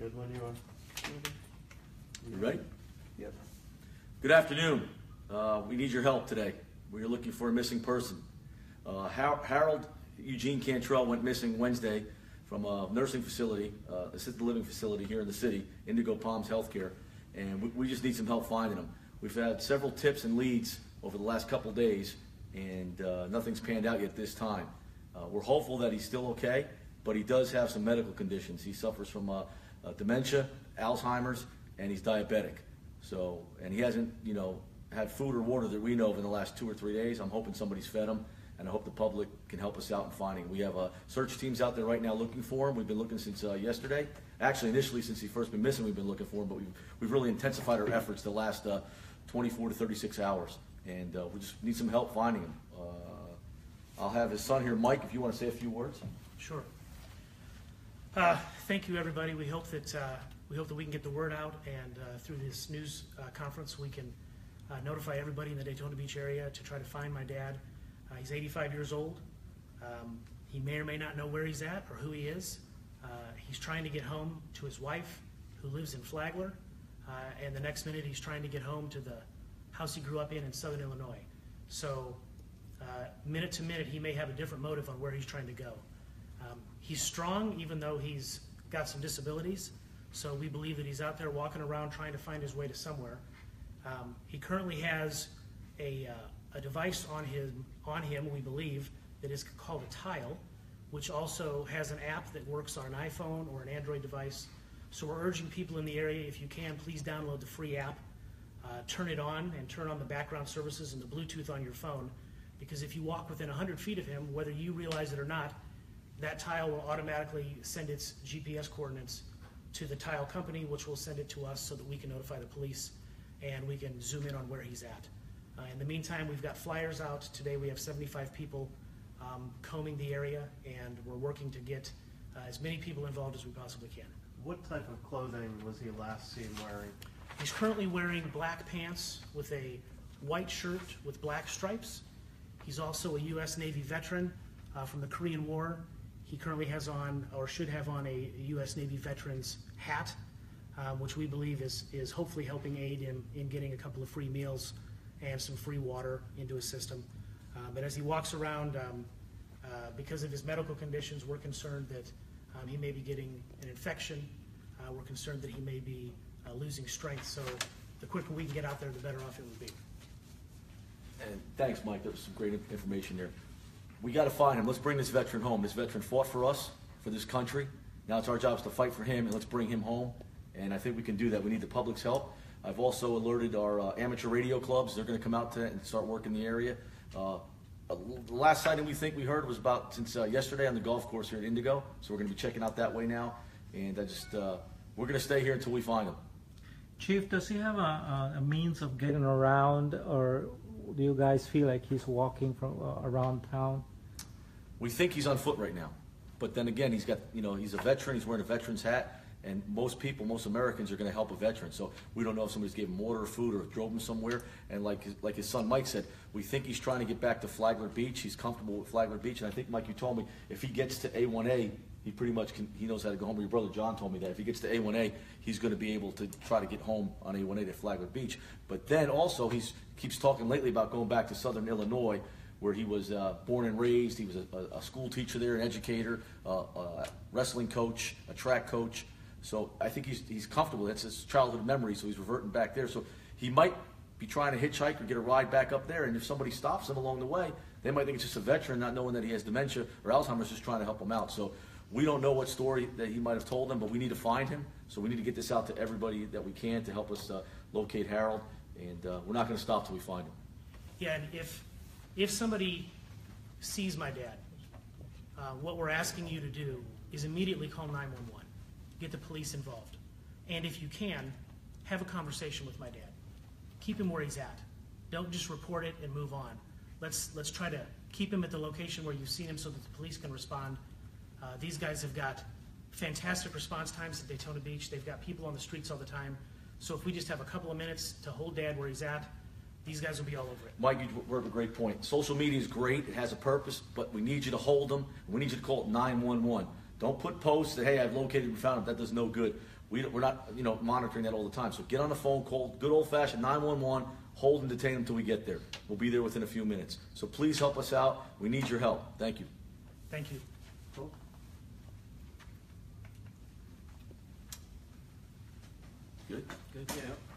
Good when you are. You ready? Yep. Good afternoon. We need your help today. We're looking for a missing person. Harold Eugene Cantrell went missing Wednesday from a nursing facility, assisted living facility here in the city, Indigo Palms Healthcare, and we just need some help finding him. We've had several tips and leads over the last couple days, and nothing's panned out yet this time. We're hopeful that he's still okay, but he does have some medical conditions. He suffers from dementia, Alzheimer's, and he's diabetic. So, and he hasn't, had food or water that we know of in the last 2 or 3 days. I'm hoping somebody's fed him, and I hope the public can help us out in finding him. We have search teams out there right now looking for him. We've been looking since yesterday. Actually, initially, since he first been missing, we've been looking for him, but we've really intensified our efforts the last 24 to 36 hours, and we just need some help finding him. I'll have his son here, Mike, if you want to say a few words. Sure. Thank you, everybody. We hope that we can get the word out, and through this news conference, we can notify everybody in the Daytona Beach area to try to find my dad. He's 85 years old. He may or may not know where he's at or who he is. He's trying to get home to his wife, who lives in Flagler, and the next minute he's trying to get home to the house he grew up in Southern Illinois. So minute to minute, he may have a different motive on where he's trying to go. He's strong, even though he's got some disabilities, so we believe that he's out there walking around trying to find his way to somewhere. He currently has a device on him, we believe, that is called a Tile, which also has an app that works on an iPhone or an Android device. So we're urging people in the area, if you can, please download the free app, turn it on, and turn on the background services and the Bluetooth on your phone, because if you walk within 100 feet of him, whether you realize it or not, that Tile will automatically send its GPS coordinates to the Tile company, which will send it to us so that we can notify the police and we can zoom in on where he's at. In the meantime, we've got flyers out. Today we have 75 people combing the area, and we're working to get as many people involved as we possibly can. What type of clothing was he last seen wearing? He's currently wearing black pants with a white shirt with black stripes. He's also a U.S. Navy veteran from the Korean War. He currently has on, or should have on, a U.S. Navy veteran's hat, which we believe is hopefully helping aid in getting a couple of free meals and some free water into his system. But as he walks around, because of his medical conditions, we're concerned that he may be getting an infection. We're concerned that he may be losing strength. So the quicker we can get out there, the better off it would be. And thanks, Mike. That was some great information there. We got to find him. Let's bring this veteran home. This veteran fought for us, for this country. Now it's our job to fight for him, and let's bring him home. And I think we can do that. We need the public's help. I've also alerted our amateur radio clubs. They're going to come out and start working the area. The last sighting we think we heard was about since yesterday on the golf course here at Indigo. So we're going to be checking out that way now. And we're going to stay here until we find him. Chief, does he have a means of getting around, or do you guys feel like he's walking from around town? We think he's on foot right now. But then again, he's got, he's a veteran. He's wearing a veteran's hat. And most Americans are going to help a veteran. So we don't know if somebody's gave him water or food or drove him somewhere. And like his son Mike said, we think he's trying to get back to Flagler Beach. He's comfortable with Flagler Beach. And I think, Mike, you told me if he gets to A1A, he pretty much he knows how to go home. Your brother John told me that if he gets to A1A, he's going to be able to try to get home on A1A to Flagler Beach. But then also he keeps talking lately about going back to Southern Illinois, where he was born and raised. He was a school teacher there, an educator, a wrestling coach, a track coach. So I think he's comfortable. That's his childhood memory, so he's reverting back there. So he might be trying to hitchhike or get a ride back up there, and if somebody stops him along the way, they might think it's just a veteran, not knowing that he has dementia or Alzheimer's, just trying to help him out. So we don't know what story that he might have told them, but we need to find him. So we need to get this out to everybody that we can to help us locate Harold, and we're not going to stop till we find him. Yeah, and if somebody sees my dad, what we're asking you to do is immediately call 911. Get the police involved. And if you can, have a conversation with my dad. Keep him where he's at. Don't just report it and move on. Let's try to keep him at the location where you've seen him so that the police can respond. These guys have got fantastic response times at Daytona Beach. They've got people on the streets all the time. So if we just have a couple of minutes to hold Dad where he's at, these guys will be all over it. Mike, you brought up a great point. Social media is great. It has a purpose, but we need you to hold them. We need you to call 911. Don't put posts that, hey, I've located and found him. That does no good. We're not, monitoring that all the time. So get on the phone, call good old-fashioned 911, hold and detain them until we get there. We'll be there within a few minutes. So please help us out. We need your help. Thank you. Thank you. Cool. Good? Good. Yeah.